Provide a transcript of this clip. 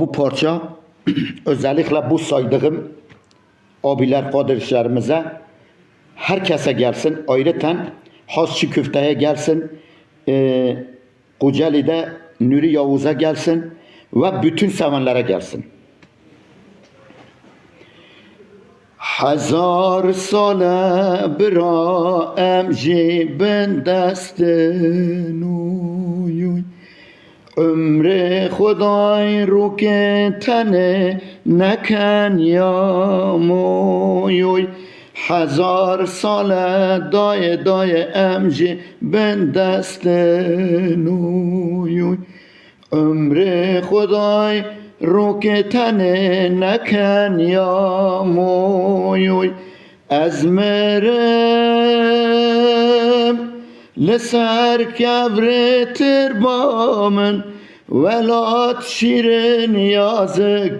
Bu parça özellikle bu saydığım abiler, kardeşlerimize, herkese gelsin. Ayrıca Hasçı Köfte'ye gelsin. Kocaeli'de Nuri Yavuz'a gelsin. Ve bütün sevenlere gelsin. Hazar sale bira emji ben destnuy ömre Xuday رو که تنه نکن یا موی هزار ساله دای امجی بن دست نوی عمر خدای رو که تنه نکن یا موی از مرم لسر کبر تربامن ولات شیرین یازک